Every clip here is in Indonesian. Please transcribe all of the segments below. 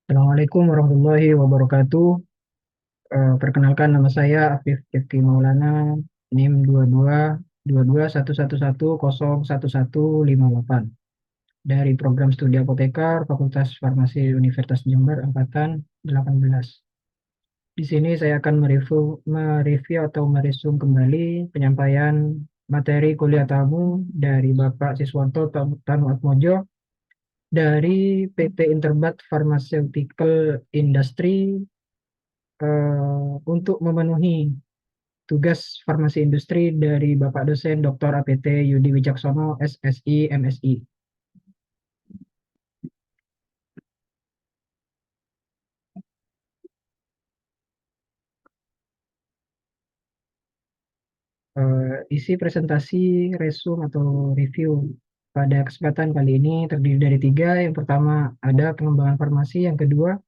Assalamualaikum warahmatullahi wabarakatuh. Perkenalkan nama saya Afif Rifki Maulana, NIM 22221111011158 dari program studi apoteker Fakultas Farmasi Universitas Jember angkatan 18. Di sini saya akan mereview atau meresum kembali penyampaian materi kuliah tamu dari Bapak Siswanto Tanu Atmojo dari PT Interbat Pharmaceutical Industry, untuk memenuhi tugas farmasi industri dari Bapak dosen Dr. APT Yudi Wijaksono, SSI, MSI. Isi presentasi resume atau review pada kesempatan kali ini terdiri dari tiga. Yang pertama ada pengembangan farmasi, yang kedua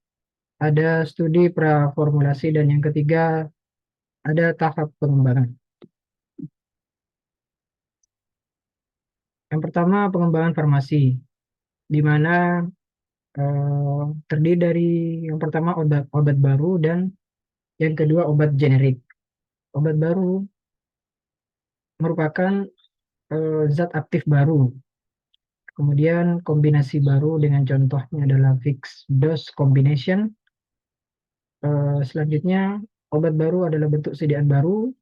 ada studi praformulasi, dan yang ketiga ada tahap pengembangan. Yang pertama pengembangan farmasi, di mana terdiri dari yang pertama obat baru dan yang kedua obat generik. Obat baru merupakan zat aktif baru. Kemudian kombinasi baru dengan contohnya adalah fixed dose combination. Selanjutnya obat baru adalah bentuk sediaan baru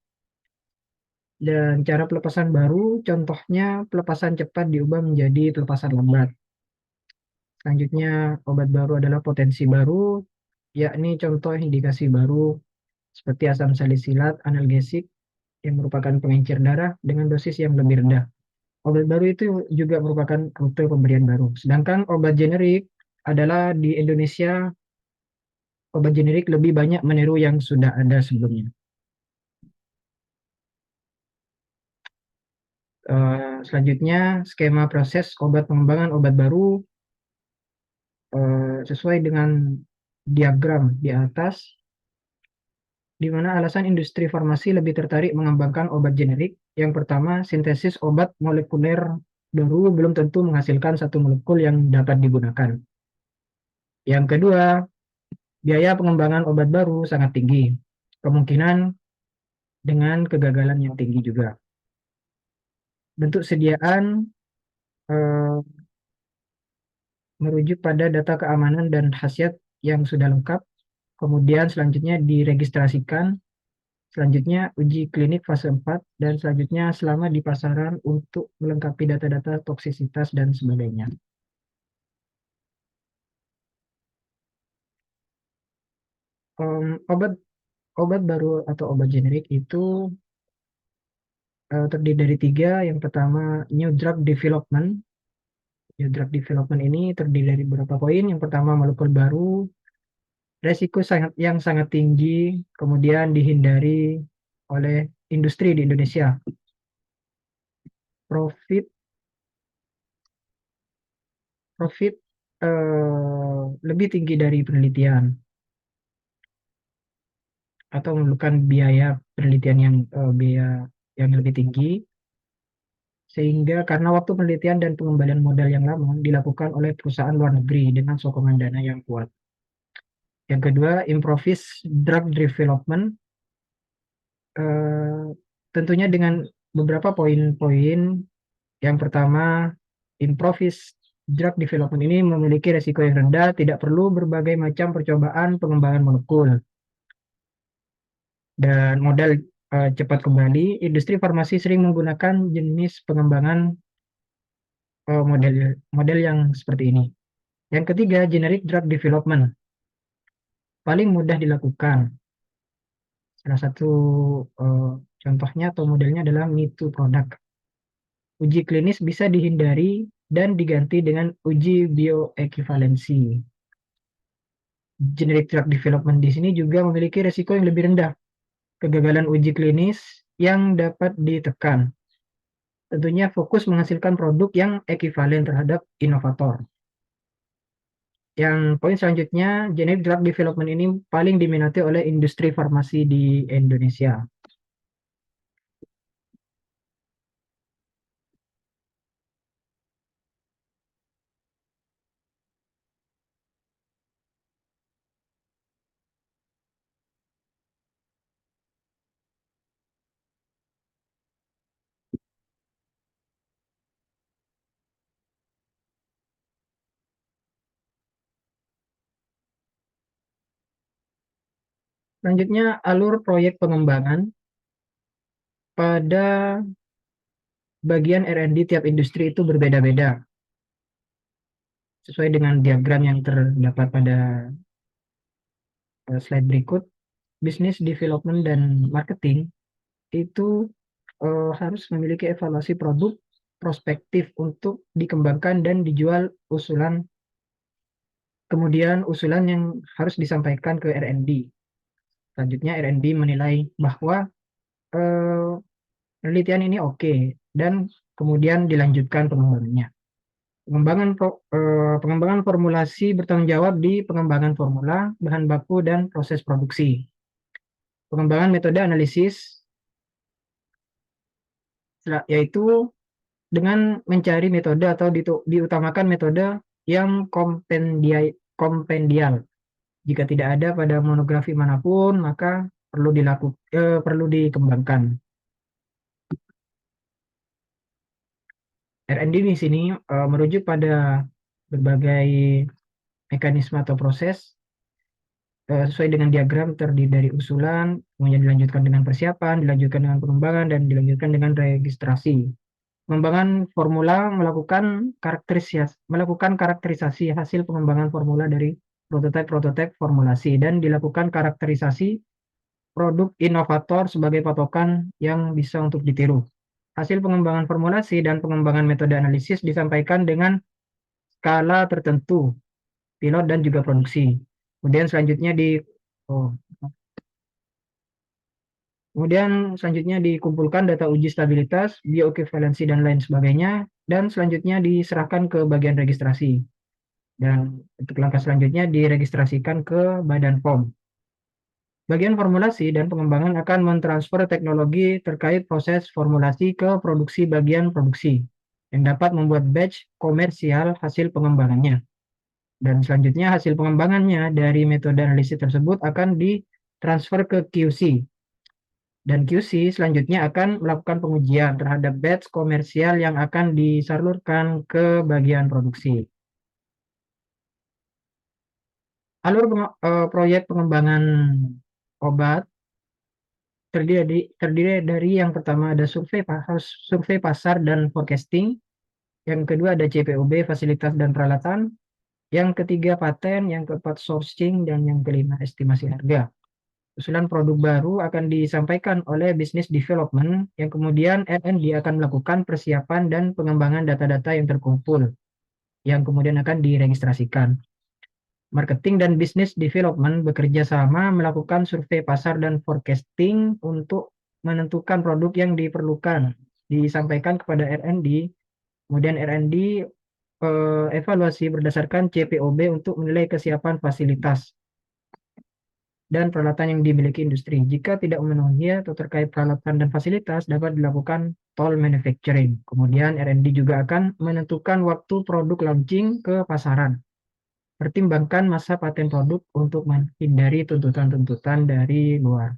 dan cara pelepasan baru, contohnya pelepasan cepat diubah menjadi pelepasan lambat. Selanjutnya obat baru adalah potensi baru, yakni contoh indikasi baru seperti asam salisilat analgesik yang merupakan pengencer darah dengan dosis yang lebih rendah. Obat baru itu juga merupakan rute pemberian baru. Sedangkan obat generik adalah di Indonesia, obat generik lebih banyak meniru yang sudah ada sebelumnya. Selanjutnya, skema proses obat pengembangan obat baru sesuai dengan diagram di atas, di mana alasan industri farmasi lebih tertarik mengembangkan obat generik. Yang pertama, sintesis obat molekuler baru belum tentu menghasilkan satu molekul yang dapat digunakan. Yang kedua, biaya pengembangan obat baru sangat tinggi, kemungkinan dengan kegagalan yang tinggi juga. Bentuk sediaan eh, merujuk pada data keamanan dan khasiat yang sudah lengkap, kemudian selanjutnya diregistrasikan, selanjutnya uji klinik fase 4, dan selanjutnya selama di pasaran untuk melengkapi data-data toksisitas dan sebagainya. Obat obat baru atau obat generik itu terdiri dari tiga. Yang pertama, new drug development. New drug development ini terdiri dari beberapa poin. Yang pertama, molekul baru, resiko yang sangat tinggi, kemudian dihindari oleh industri di Indonesia. Profit profit lebih tinggi dari penelitian, atau memerlukan biaya penelitian yang biaya yang lebih tinggi, sehingga karena waktu penelitian dan pengembalian modal yang lama dilakukan oleh perusahaan luar negeri dengan sokongan dana yang kuat. Yang kedua, improvised drug development, eh, tentunya dengan beberapa poin-poin. Yang pertama, improvised drug development ini memiliki resiko yang rendah, tidak perlu berbagai macam percobaan pengembangan molekul, dan modal cepat kembali. Industri farmasi sering menggunakan jenis pengembangan model model yang seperti ini. Yang ketiga, generic drug development paling mudah dilakukan. Salah satu eh, contohnya atau modelnya adalah Me Too product. Uji klinis bisa dihindari dan diganti dengan uji bioekivalensi. Generic drug development di sini juga memiliki resiko yang lebih rendah, kegagalan uji klinis yang dapat ditekan. Tentunya fokus menghasilkan produk yang ekivalen terhadap inovator. Yang poin selanjutnya, generic drug development ini paling diminati oleh industri farmasi di Indonesia. Selanjutnya, alur proyek pengembangan pada bagian R&D tiap industri itu berbeda-beda. Sesuai dengan diagram yang terdapat pada slide berikut, business development dan marketing itu harus memiliki evaluasi produk prospektif untuk dikembangkan dan dijual usulan, kemudian usulan yang harus disampaikan ke R&D. Selanjutnya R&D menilai bahwa eh, penelitian ini oke dan kemudian dilanjutkan pengembangannya. Pengembangan formulasi bertanggung jawab di pengembangan formula, bahan baku, dan proses produksi. Pengembangan metode analisis yaitu dengan mencari metode atau diutamakan metode yang kompendial. Jika tidak ada pada monografi manapun, maka perlu dikembangkan. R&D di sini merujuk pada berbagai mekanisme atau proses sesuai dengan diagram, terdiri dari usulan, kemudian dilanjutkan dengan persiapan, dilanjutkan dengan pengembangan, dan dilanjutkan dengan registrasi. Pengembangan formula melakukan karakterisasi hasil pengembangan formula dari prototipe formulasi, dan dilakukan karakterisasi produk inovator sebagai patokan yang bisa untuk ditiru. Hasil pengembangan formulasi dan pengembangan metode analisis disampaikan dengan skala tertentu, pilot dan juga produksi. Kemudian selanjutnya dikumpulkan data uji stabilitas, bioequivalensi, dan lain sebagainya, dan selanjutnya diserahkan ke bagian registrasi. Dan untuk langkah selanjutnya diregistrasikan ke Badan POM. Bagian formulasi dan pengembangan akan mentransfer teknologi terkait proses formulasi ke produksi bagian produksi, yang dapat membuat batch komersial hasil pengembangannya. Dan selanjutnya hasil pengembangannya dari metode analisis tersebut akan ditransfer ke QC. Dan QC selanjutnya akan melakukan pengujian terhadap batch komersial yang akan disalurkan ke bagian produksi. Alur proyek pengembangan obat terdiri dari yang pertama ada survei pasar dan forecasting, yang kedua ada CPOB, fasilitas dan peralatan, yang ketiga paten, yang keempat sourcing, dan yang kelima estimasi harga. Usulan produk baru akan disampaikan oleh business development, yang kemudian R&D akan melakukan persiapan dan pengembangan data-data yang terkumpul, yang kemudian akan diregistrasikan. Marketing dan business development bekerja sama melakukan survei pasar dan forecasting untuk menentukan produk yang diperlukan, disampaikan kepada R&D, kemudian R&D evaluasi berdasarkan CPOB untuk menilai kesiapan fasilitas dan peralatan yang dimiliki industri. Jika tidak memenuhi atau terkait peralatan dan fasilitas, dapat dilakukan toll manufacturing. Kemudian R&D juga akan menentukan waktu produk launching ke pasaran. Pertimbangkan masa paten produk untuk menghindari tuntutan-tuntutan dari luar.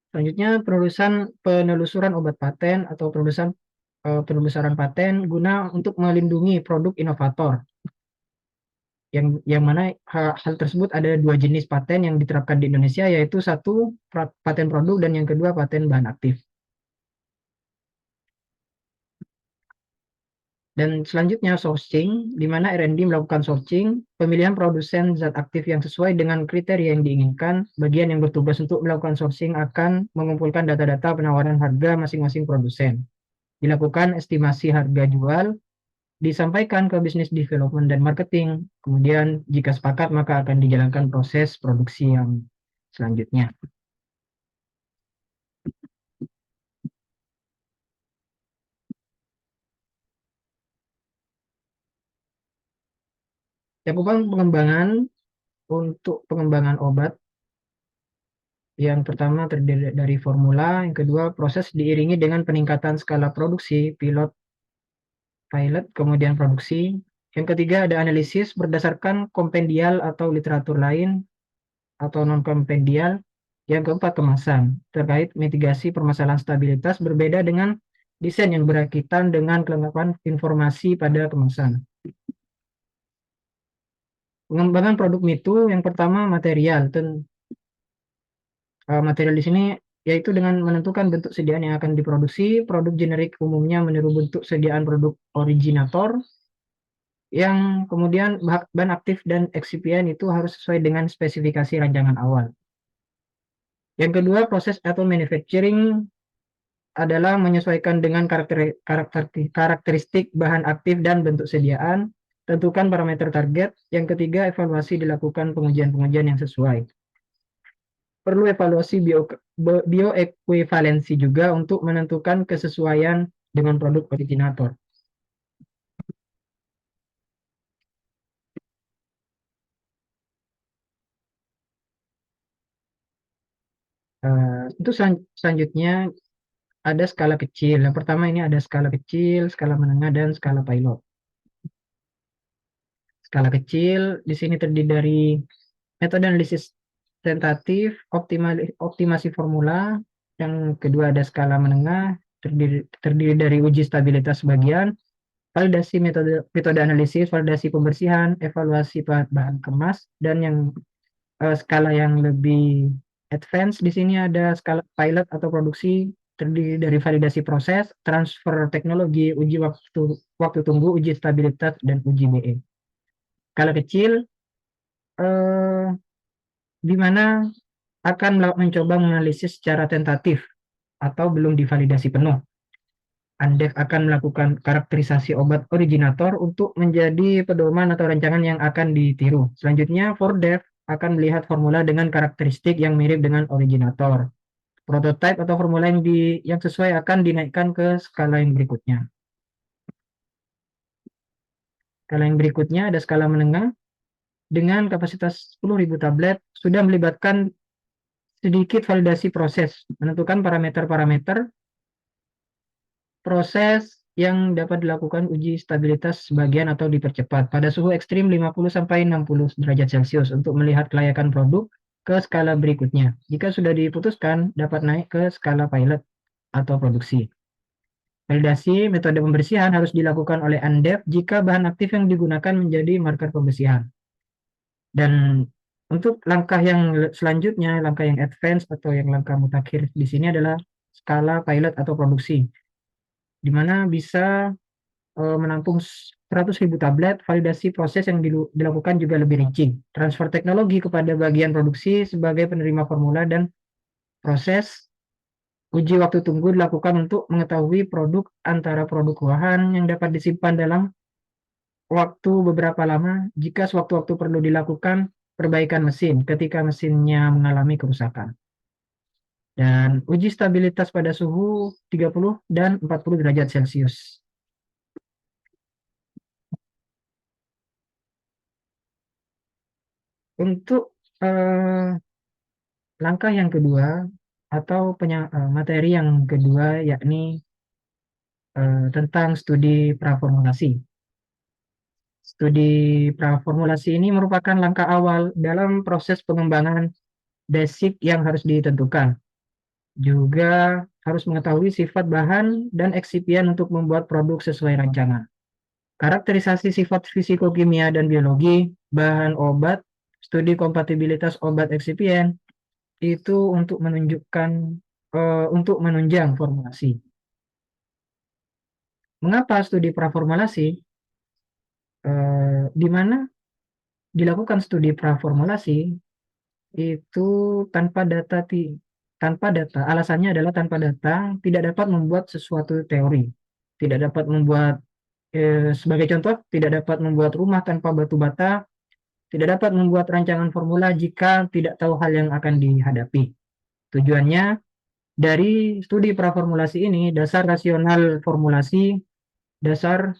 Selanjutnya, penelusuran obat paten atau penelusuran paten guna untuk melindungi produk inovator. Yang mana hal tersebut ada dua jenis paten yang diterapkan di Indonesia, yaitu satu paten produk dan yang kedua paten bahan aktif. Dan selanjutnya sourcing, di mana R&D melakukan sourcing, pemilihan produsen zat aktif yang sesuai dengan kriteria yang diinginkan. Bagian yang bertugas untuk melakukan sourcing akan mengumpulkan data-data penawaran harga masing-masing produsen. Dilakukan estimasi harga jual, disampaikan ke business development dan marketing. Kemudian jika sepakat maka akan dijalankan proses produksi yang selanjutnya. Cakupan pengembangan untuk pengembangan obat, yang pertama terdiri dari formula, yang kedua proses diiringi dengan peningkatan skala produksi, pilot, kemudian produksi. Yang ketiga ada analisis berdasarkan kompendial atau literatur lain atau non-kompendial. Yang keempat kemasan, terkait mitigasi permasalahan stabilitas berbeda dengan desain yang berkaitan dengan kelengkapan informasi pada kemasan. Pengembangan produk MITU yang pertama material. Material di sini yaitu dengan menentukan bentuk sediaan yang akan diproduksi. Produk generik umumnya meniru bentuk sediaan produk originator, yang kemudian bahan aktif dan eksipien itu harus sesuai dengan spesifikasi rancangan awal. Yang kedua, proses atau manufacturing adalah menyesuaikan dengan karakteristik bahan aktif dan bentuk sediaan. Tentukan parameter target. Yang ketiga, evaluasi dilakukan pengujian-pengujian yang sesuai. Perlu evaluasi bioekuivalensi juga untuk menentukan kesesuaian dengan produk originator. Itu selanjutnya ada skala kecil. Yang pertama ini ada skala kecil, skala menengah, dan skala pilot. Skala kecil di sini terdiri dari metode analisis tentatif, optimasi formula. Yang kedua ada skala menengah, terdiri dari uji stabilitas bagian, validasi metode analisis, validasi pembersihan, evaluasi bahan kemas, dan yang skala yang lebih advance di sini ada skala pilot atau produksi, terdiri dari validasi proses, transfer teknologi, uji waktu tunggu, uji stabilitas, dan uji BE. Skala kecil eh, di mana akan mencoba menganalisis secara tentatif atau belum divalidasi penuh. Andef akan melakukan karakterisasi obat originator untuk menjadi pedoman atau rancangan yang akan ditiru. Selanjutnya, Fordev akan melihat formula dengan karakteristik yang mirip dengan originator. Prototype atau formula yang sesuai akan dinaikkan ke skala yang berikutnya. Skala yang berikutnya ada skala menengah dengan kapasitas 10.000 tablet, sudah melibatkan sedikit validasi proses, menentukan parameter-parameter proses yang dapat dilakukan uji stabilitas sebagian atau dipercepat pada suhu ekstrim 50-60 derajat Celcius untuk melihat kelayakan produk ke skala berikutnya. Jika sudah diputuskan, dapat naik ke skala pilot atau produksi. Validasi metode pembersihan harus dilakukan oleh Andef jika bahan aktif yang digunakan menjadi marker pembersihan. Dan untuk langkah yang selanjutnya, langkah yang advance atau yang langkah mutakhir di sini adalah skala pilot atau produksi, di mana bisa menampung 100.000 tablet. Validasi proses yang dilakukan juga lebih rinci. Transfer teknologi kepada bagian produksi sebagai penerima formula, dan proses uji waktu tunggu dilakukan untuk mengetahui produk antara produk bahan yang dapat disimpan dalam waktu beberapa lama jika sewaktu-waktu perlu dilakukan perbaikan mesin ketika mesinnya mengalami kerusakan. Dan uji stabilitas pada suhu 30 dan 40 derajat Celcius. Untuk langkah yang kedua atau materi yang kedua yakni tentang studi praformulasi. Studi praformulasi ini merupakan langkah awal dalam proses pengembangan basic yang harus ditentukan. Juga harus mengetahui sifat bahan dan eksipien untuk membuat produk sesuai rancangan. Karakterisasi sifat fisikokimia dan biologi bahan obat, studi kompatibilitas obat eksipien itu untuk untuk menunjang formulasi. Mengapa studi praformulasi? Di mana dilakukan studi praformulasi itu tanpa data. Alasannya adalah tanpa data tidak dapat membuat sesuatu teori. Tidak dapat membuat sebagai contoh, tidak dapat membuat rumah tanpa batu bata, tidak dapat membuat rancangan formula jika tidak tahu hal yang akan dihadapi. Tujuannya dari studi praformulasi ini, dasar rasional formulasi, dasar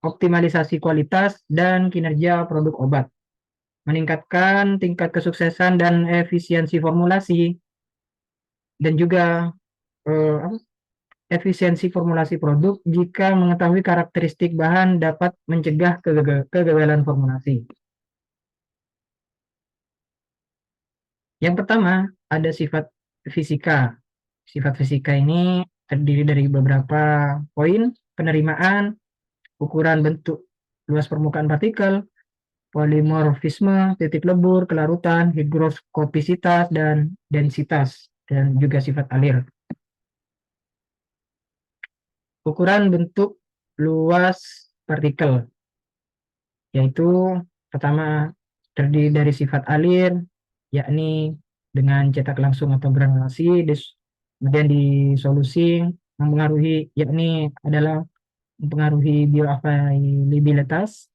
optimalisasi kualitas dan kinerja produk obat, meningkatkan tingkat kesuksesan dan efisiensi formulasi, dan juga efisiensi formulasi produk jika mengetahui karakteristik bahan dapat mencegah kegagalan formulasi. Yang pertama, ada sifat fisika. Sifat fisika ini terdiri dari beberapa poin: penerimaan, ukuran bentuk luas permukaan partikel, polimorfisme, titik lebur, kelarutan, higroskopisitas, dan densitas, dan juga sifat alir. Ukuran bentuk luas partikel, yaitu pertama terdiri dari sifat alir, yakni dengan cetak langsung atau granulasi, kemudian disolusi mempengaruhi, yakni adalah mempengaruhi bioavailabilitas.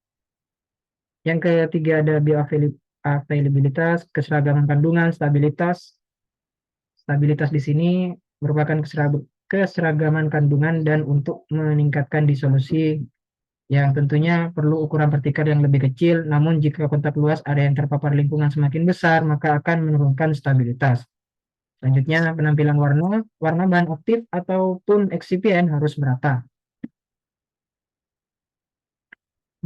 Yang ketiga ada bioavailabilitas, keseragaman kandungan, stabilitas. Stabilitas di sini merupakan keseragaman kandungan dan untuk meningkatkan disolusi yang tentunya perlu ukuran partikel yang lebih kecil, namun jika kontak luas area yang terpapar lingkungan semakin besar, maka akan menurunkan stabilitas. Selanjutnya, penampilan warna, warna bahan aktif ataupun eksipien harus merata.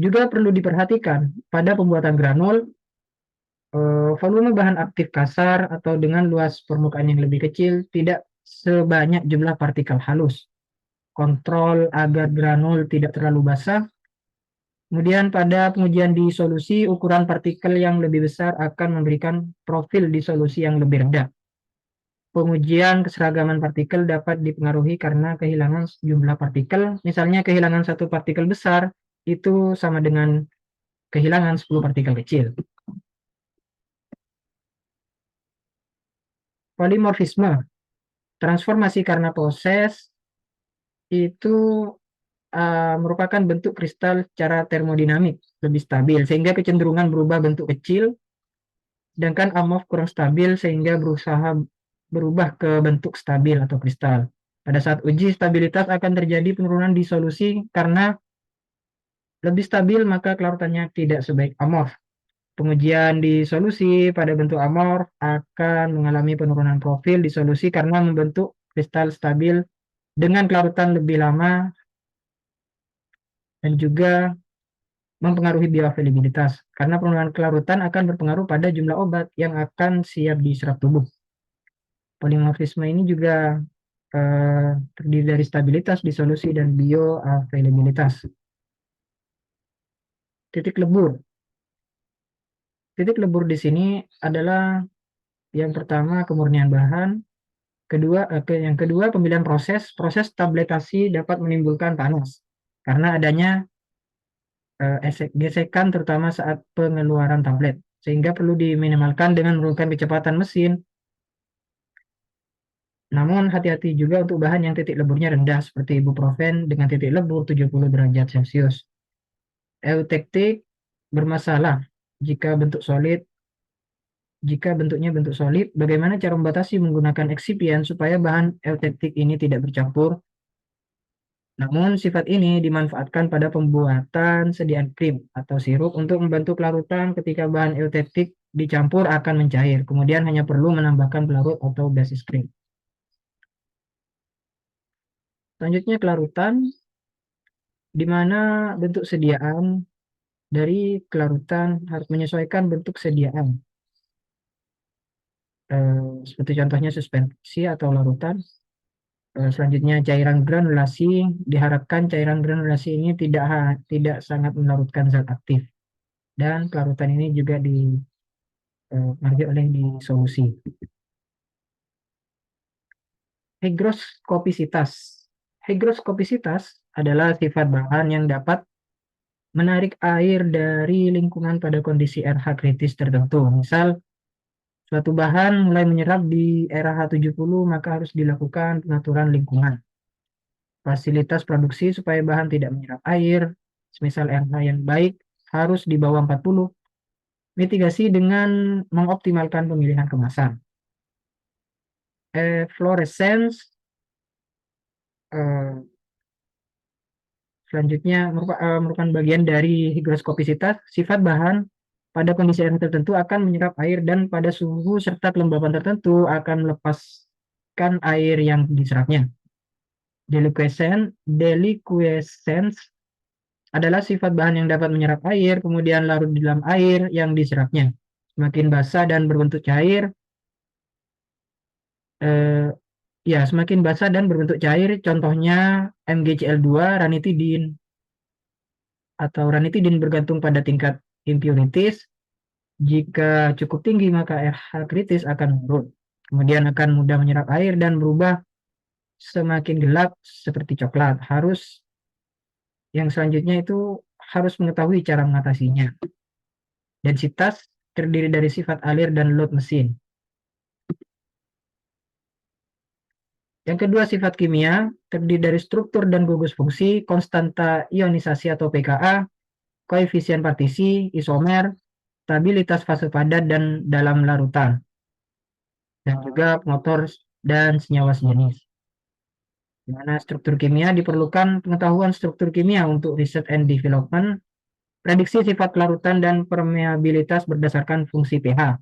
Juga perlu diperhatikan pada pembuatan granul, volume bahan aktif kasar atau dengan luas permukaan yang lebih kecil tidak sebanyak jumlah partikel halus. Kontrol agar granul tidak terlalu basah. Kemudian pada pengujian di solusi, ukuran partikel yang lebih besar akan memberikan profil di solusi yang lebih rendah. Pengujian keseragaman partikel dapat dipengaruhi karena kehilangan jumlah partikel. Misalnya kehilangan satu partikel besar itu sama dengan kehilangan 10 partikel kecil. Polimorfisme, transformasi karena proses itu merupakan bentuk kristal secara termodinamik lebih stabil sehingga kecenderungan berubah bentuk kecil, sedangkan amorf kurang stabil sehingga berusaha berubah ke bentuk stabil atau kristal. Pada saat uji stabilitas akan terjadi penurunan di solusi karena lebih stabil maka kelarutannya tidak sebaik amorf. Pengujian di solusi pada bentuk amorf akan mengalami penurunan profil di solusi karena membentuk kristal stabil dengan kelarutan lebih lama dan juga mempengaruhi bioavailabilitas karena penurunan kelarutan akan berpengaruh pada jumlah obat yang akan siap diserap tubuh. Polimorfisme ini juga terdiri dari stabilitas di solusi dan bioavailabilitas. Titik lebur. Titik lebur di sini adalah yang pertama kemurnian bahan, yang kedua pemilihan proses. Proses tabletasi dapat menimbulkan panas karena adanya gesekan terutama saat pengeluaran tablet, sehingga perlu diminimalkan dengan menurunkan kecepatan mesin. Namun hati-hati juga untuk bahan yang titik leburnya rendah seperti ibuprofen dengan titik lebur 70 derajat Celcius. Eutektik bermasalah jika bentuknya bentuk solid. Bagaimana cara membatasi menggunakan eksipien supaya bahan eutektik ini tidak bercampur? Namun sifat ini dimanfaatkan pada pembuatan sediaan krim atau sirup untuk membantu kelarutan. Ketika bahan eutektik dicampur akan mencair, kemudian hanya perlu menambahkan pelarut atau basis krim. Selanjutnya kelarutan, di mana bentuk sediaan dari kelarutan harus menyesuaikan bentuk sediaan. Seperti contohnya suspensi atau larutan. Selanjutnya cairan granulasi, diharapkan cairan granulasi ini tidak sangat melarutkan zat aktif. Dan kelarutan ini juga dipengaruhi oleh disolusi. Higroskopisitas. Higroskopisitas adalah sifat bahan yang dapat menarik air dari lingkungan pada kondisi RH kritis tertentu. Misal, suatu bahan mulai menyerap di RH 70, maka harus dilakukan pengaturan lingkungan. Fasilitas produksi supaya bahan tidak menyerap air, semisal RH yang baik, harus di bawah 40. Mitigasi dengan mengoptimalkan pemilihan kemasan. Fluorescence selanjutnya merupakan bagian dari higroskopisitas. Sifat bahan pada kondisi air tertentu akan menyerap air dan pada suhu serta kelembaban tertentu akan melepaskan air yang diserapnya. Deliquescence adalah sifat bahan yang dapat menyerap air kemudian larut di dalam air yang diserapnya. Semakin basah dan berbentuk cair, semakin basah dan berbentuk cair, contohnya MgCl2, ranitidin, atau ranitidin bergantung pada tingkat impurities. Jika cukup tinggi maka RH kritis akan menurun. Kemudian akan mudah menyerap air dan berubah semakin gelap seperti coklat. Yang selanjutnya itu harus mengetahui cara mengatasinya. Densitas terdiri dari sifat alir dan load mesin. Yang kedua, sifat kimia terdiri dari struktur dan gugus fungsi, konstanta ionisasi atau pKa, koefisien partisi, isomer, stabilitas fase padat dan dalam larutan, dan juga motor dan senyawa sejenis. Di mana struktur kimia diperlukan pengetahuan struktur kimia untuk research and development, prediksi sifat larutan dan permeabilitas berdasarkan fungsi pH,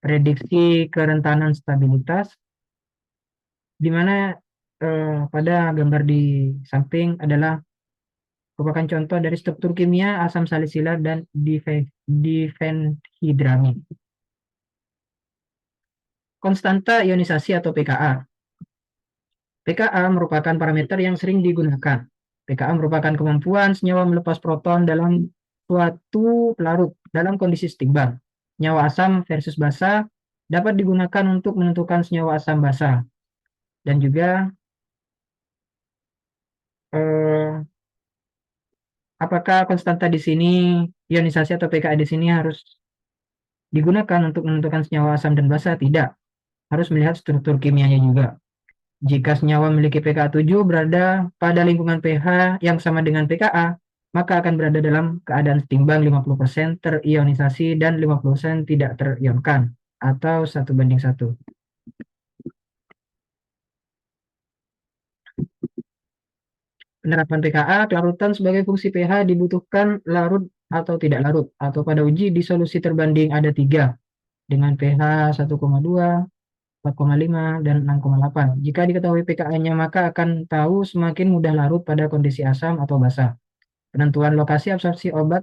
prediksi kerentanan stabilitas, di mana pada gambar di samping adalah merupakan contoh dari struktur kimia asam salisilat dan difenhidramid. Konstanta ionisasi atau pKa. pKa merupakan parameter yang sering digunakan. pKa merupakan kemampuan senyawa melepas proton dalam suatu pelarut dalam kondisi setimbang. Senyawa asam versus basa dapat digunakan untuk menentukan senyawa asam basa. Dan juga apakah konstanta di sini, ionisasi atau pKa di sini harus digunakan untuk menentukan senyawa asam dan basa? Tidak. Harus melihat struktur kimianya juga. Jika senyawa memiliki pKa 7 berada pada lingkungan pH yang sama dengan pKa, maka akan berada dalam keadaan setimbang 50% terionisasi dan 50% tidak terionkan, atau 1:1. Penerapan pKa, kelarutan sebagai fungsi pH dibutuhkan larut atau tidak larut, atau pada uji disolusi terbanding ada 3, dengan pH 1,2, 4,5, dan 6,8. Jika diketahui pKa-nya maka akan tahu semakin mudah larut pada kondisi asam atau basa. Penentuan lokasi absorpsi obat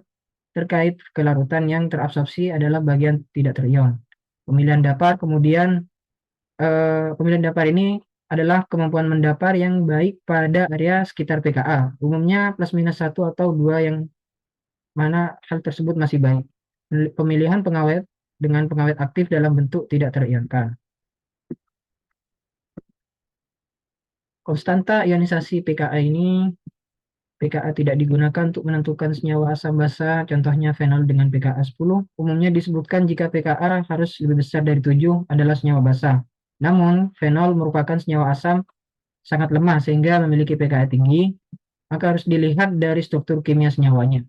terkait kelarutan yang terabsorpsi adalah bagian tidak terion. Pemilihan dapar pemilihan dapar ini adalah kemampuan mendapar yang baik pada area sekitar pKa. Umumnya plus minus 1 atau 2 yang mana hal tersebut masih baik. Pemilihan pengawet dengan pengawet aktif dalam bentuk tidak terionkan. Konstanta ionisasi pKa ini, pKa tidak digunakan untuk menentukan senyawa asam basa, contohnya fenol dengan pKa 10. Umumnya disebutkan jika pKa harus lebih besar dari 7 adalah senyawa basa. Namun, fenol merupakan senyawa asam sangat lemah sehingga memiliki pKa tinggi, maka harus dilihat dari struktur kimia senyawanya.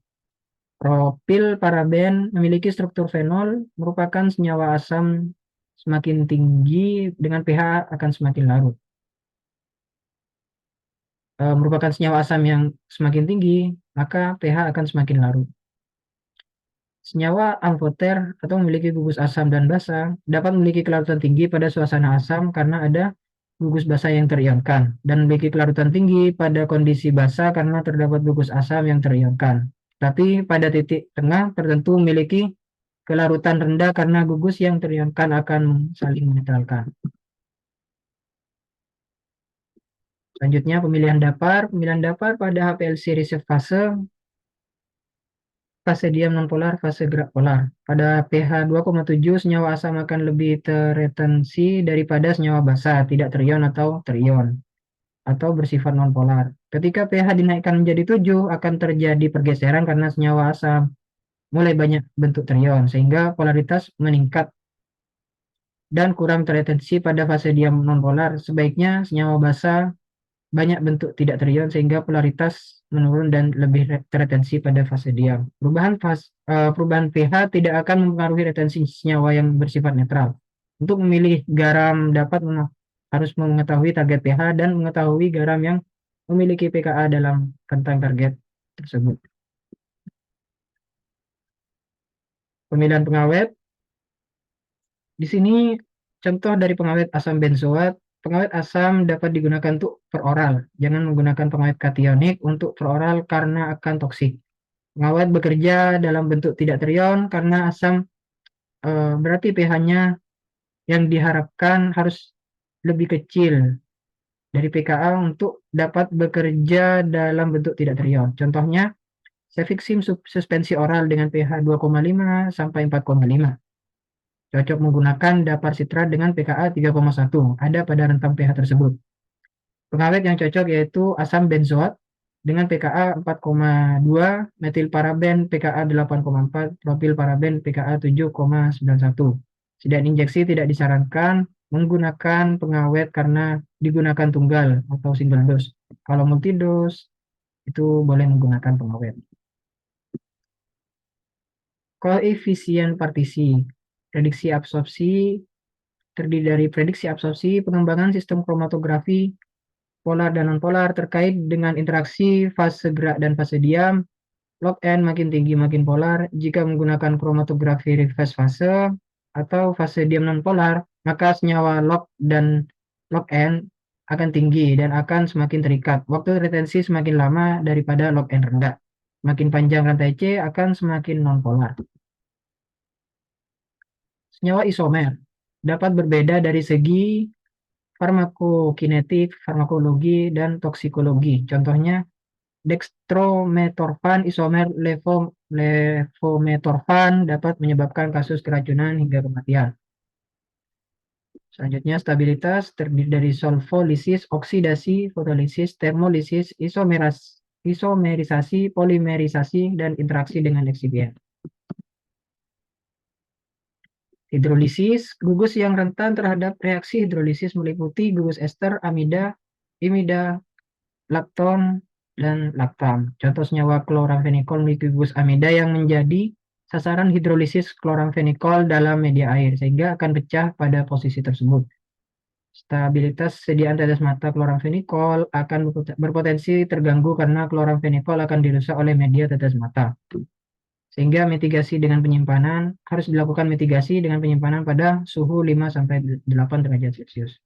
Propil paraben memiliki struktur fenol, merupakan senyawa asam semakin tinggi dengan pH akan semakin larut. Merupakan senyawa asam yang semakin tinggi, maka pH akan semakin larut. Senyawa amfoter atau memiliki gugus asam dan basa dapat memiliki kelarutan tinggi pada suasana asam karena ada gugus basa yang terionkan, dan memiliki kelarutan tinggi pada kondisi basa karena terdapat gugus asam yang terionkan. Tapi pada titik tengah tertentu memiliki kelarutan rendah karena gugus yang terionkan akan saling menetralkan. Selanjutnya pemilihan dapar. Pemilihan dapar pada HPLC reserve fase diam nonpolar, fase gerak polar. Pada pH 2,7 senyawa asam akan lebih terretensi daripada senyawa basa, tidak terion atau terion, atau bersifat nonpolar. Ketika pH dinaikkan menjadi 7 akan terjadi pergeseran karena senyawa asam mulai banyak bentuk terion, sehingga polaritas meningkat dan kurang terretensi pada fase diam nonpolar. Sebaiknya senyawa basa banyak bentuk tidak terion sehingga polaritas menurun dan lebih terretensi pada fase diam. Perubahan pH tidak akan mempengaruhi retensi senyawa yang bersifat netral. Untuk memilih garam harus mengetahui target pH dan mengetahui garam yang memiliki pKa dalam rentang target tersebut. Pemilihan pengawet. Di sini contoh dari pengawet asam benzoat. Pengawet asam dapat digunakan untuk peroral. Jangan menggunakan pengawet kationik untuk peroral karena akan toksik. Pengawet bekerja dalam bentuk tidak terion karena asam berarti pH-nya yang diharapkan harus lebih kecil dari pKa untuk dapat bekerja dalam bentuk tidak terion. Contohnya Cefixim suspensi oral dengan pH 2,5 sampai 4,5. Cocok menggunakan Daparsitrat dengan pKa 3,1. Ada pada rentang pH tersebut. Pengawet yang cocok yaitu asam benzoat dengan pKa 4,2, metilparaben pKa 8,4, propilparaben pKa 7,91. Sediaan injeksi tidak disarankan menggunakan pengawet karena digunakan tunggal atau single dose. Kalau multi dose itu boleh menggunakan pengawet. Koefisien partisi. Prediksi absorpsi terdiri dari prediksi absorpsi, pengembangan sistem kromatografi, polar dan non-polar terkait dengan interaksi fase gerak dan fase diam. Log N makin tinggi makin polar. Jika menggunakan kromatografi reverse fase atau fase diam non-polar, maka senyawa log dan log N akan tinggi dan akan semakin terikat. Waktu retensi semakin lama daripada log N rendah. Semakin panjang rantai C akan semakin non-polar. Senyawa isomer dapat berbeda dari segi farmakokinetik, farmakologi, dan toksikologi. Contohnya, dextrometorphan isomer levometorphan dapat menyebabkan kasus keracunan hingga kematian. Selanjutnya, stabilitas terdiri dari solvolisis, oksidasi, fotolisis, termolisis, isomerisasi, polimerisasi, dan interaksi dengan eksibien. Hidrolisis, gugus yang rentan terhadap reaksi hidrolisis meliputi gugus ester, amida, imida, lakton, dan laktam. Contoh senyawa kloramfenikol memiliki gugus amida yang menjadi sasaran hidrolisis kloramfenikol dalam media air, sehingga akan pecah pada posisi tersebut. Stabilitas sediaan tetes mata kloramfenikol akan berpotensi terganggu karena kloramfenikol akan dirusak oleh media tetes mata. Sehingga mitigasi dengan penyimpanan harus dilakukan mitigasi dengan penyimpanan pada suhu 5-8 derajat Celcius.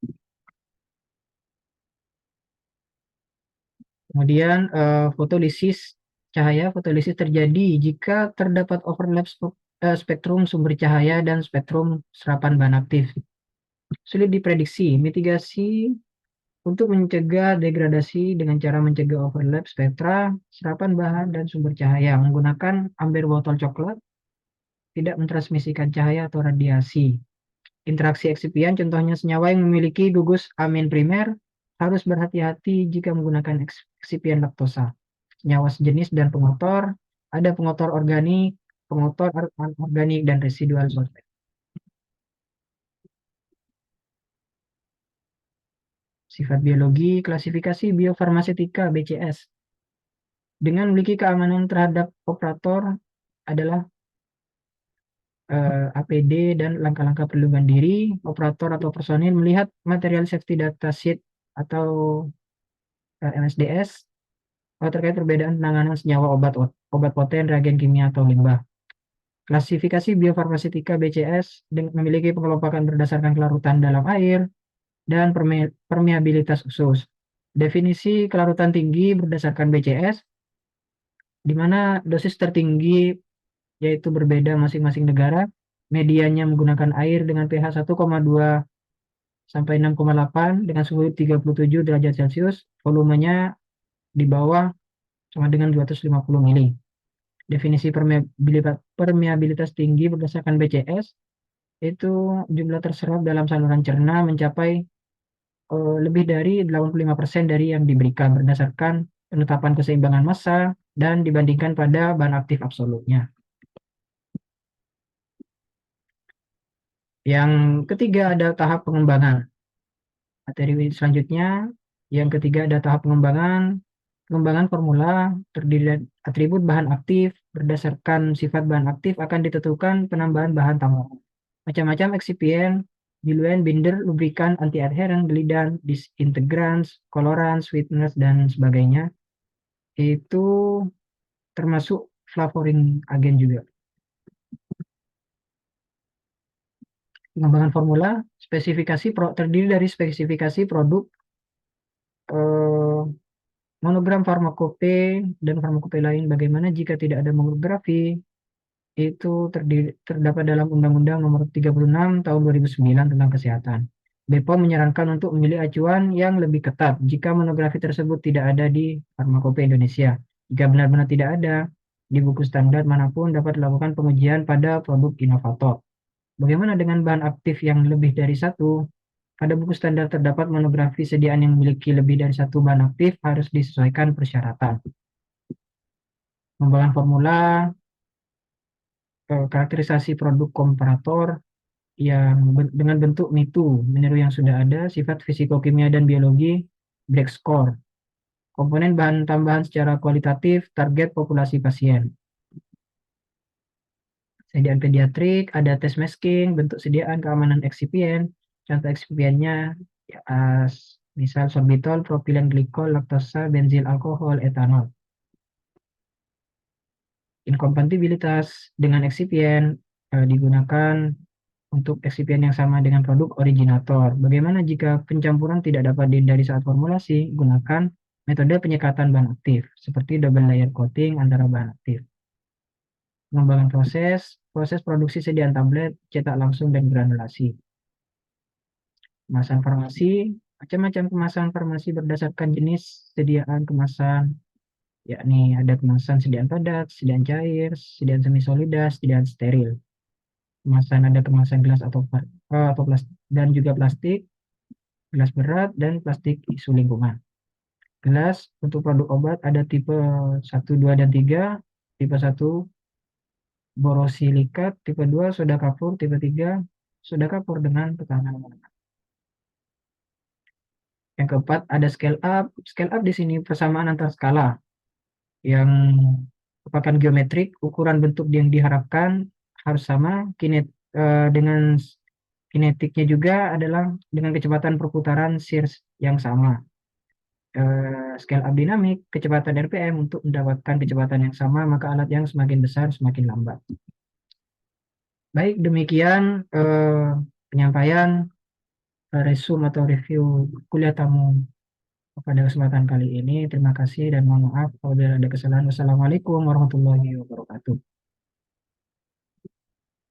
Kemudian fotolisis cahaya. Fotolisis terjadi jika terdapat overlap spektrum sumber cahaya dan spektrum serapan bahan aktif. Sulit diprediksi. Mitigasi untuk mencegah degradasi dengan cara mencegah overlap spektra, serapan bahan, dan sumber cahaya menggunakan amber botol coklat, tidak mentransmisikan cahaya atau radiasi. Interaksi eksipien, contohnya senyawa yang memiliki gugus amin primer, harus berhati-hati jika menggunakan eksipien laktosa. Senyawa sejenis dan pengotor, ada pengotor organik, pengotor organik, dan residual solvent. Sifat biologi, klasifikasi biofarmasetika BCS. Dengan memiliki keamanan terhadap operator adalah APD dan langkah-langkah perlindungan diri, operator atau personil melihat material safety data sheet atau MSDS terkait perbedaan penanganan senyawa obat poten, reagen kimia, atau limbah. Klasifikasi biofarmasetika BCS memiliki pengelompokan berdasarkan kelarutan dalam air dan permeabilitas usus. Definisi kelarutan tinggi berdasarkan BCS, di mana dosis tertinggi yaitu berbeda masing-masing negara. Medianya menggunakan air dengan pH 1,2 sampai 6,8 dengan suhu 37 derajat Celcius. Volumenya di bawah sama dengan 250 mili. Definisi permeabilitas tinggi berdasarkan BCS itu jumlah terserap dalam saluran cerna mencapai lebih dari 85% dari yang diberikan berdasarkan penetapan keseimbangan massa dan dibandingkan pada bahan aktif absolutnya. Yang ketiga ada tahap pengembangan. Materi selanjutnya, yang ketiga ada tahap pengembangan. Pengembangan formula terdiri dari atribut bahan aktif. Berdasarkan sifat bahan aktif akan ditentukan penambahan bahan tambahan. Macam-macam eksipien, diluent, binder, lubrikan, anti-adherent, glidan, disintegrans, colorants, sweeteners, dan sebagainya. Itu termasuk flavoring agen juga. Pengembangan formula, terdiri dari spesifikasi produk, monogram farmakope, dan farmakope lain. Bagaimana jika tidak ada monografi? Itu terdapat dalam Undang-Undang Nomor 36 Tahun 2009 tentang Kesehatan. BPOM menyarankan untuk memilih acuan yang lebih ketat jika monografi tersebut tidak ada di Farmakope Indonesia. Jika benar-benar tidak ada, Di buku standar manapun dapat dilakukan pengujian pada produk inovator. Bagaimana dengan bahan aktif yang lebih dari satu? Pada buku standar terdapat monografi sediaan yang memiliki lebih dari satu bahan aktif harus disesuaikan persyaratan. Pengembangan formula, karakterisasi produk komparator yang dengan bentuk MITU, meniru yang sudah ada, sifat fisiko-kimia dan biologi, Black Score. Komponen bahan tambahan secara kualitatif, target populasi pasien. Sediaan pediatrik, ada tes masking, bentuk sediaan, keamanan eksipien, contoh eksipiennya, ya, misal sorbitol, propilen glikol, laktosa, benzil alkohol, etanol. Inkompatibilitas dengan eksipien digunakan untuk eksipien yang sama dengan produk originator. Bagaimana jika pencampuran tidak dapat dihindari saat formulasi? Gunakan metode penyekatan bahan aktif, seperti double layer coating antara bahan aktif. Pengembangan proses produksi sediaan tablet, cetak langsung dan granulasi. Kemasan farmasi, macam-macam kemasan farmasi berdasarkan jenis sediaan kemasan, yakni ada kemasan sediaan padat, sediaan cair, sediaan semi solida, sediaan steril. Kemasan ada kemasan gelas atau plastik dan juga plastik, gelas berat dan plastik isu lingkungan. Gelas untuk produk obat ada tipe 1, 2 dan 3. Tipe 1 borosilikat, tipe 2 soda kapur, tipe 3 soda kapur dengan tekanan rendah. Yang keempat ada scale up. Scale up di sini persamaan antar skala yang merupakan geometrik, ukuran bentuk yang diharapkan harus sama, dengan kinetiknya juga adalah dengan kecepatan perputaran shears yang sama. Scale up dinamik, kecepatan RPM untuk mendapatkan kecepatan yang sama, maka alat yang semakin besar semakin lambat. Baik, demikian penyampaian resume atau review kuliah tamu pada kesempatan kali ini. Terima kasih dan mohon maaf apabila ada kesalahan. Wassalamualaikum warahmatullahi wabarakatuh.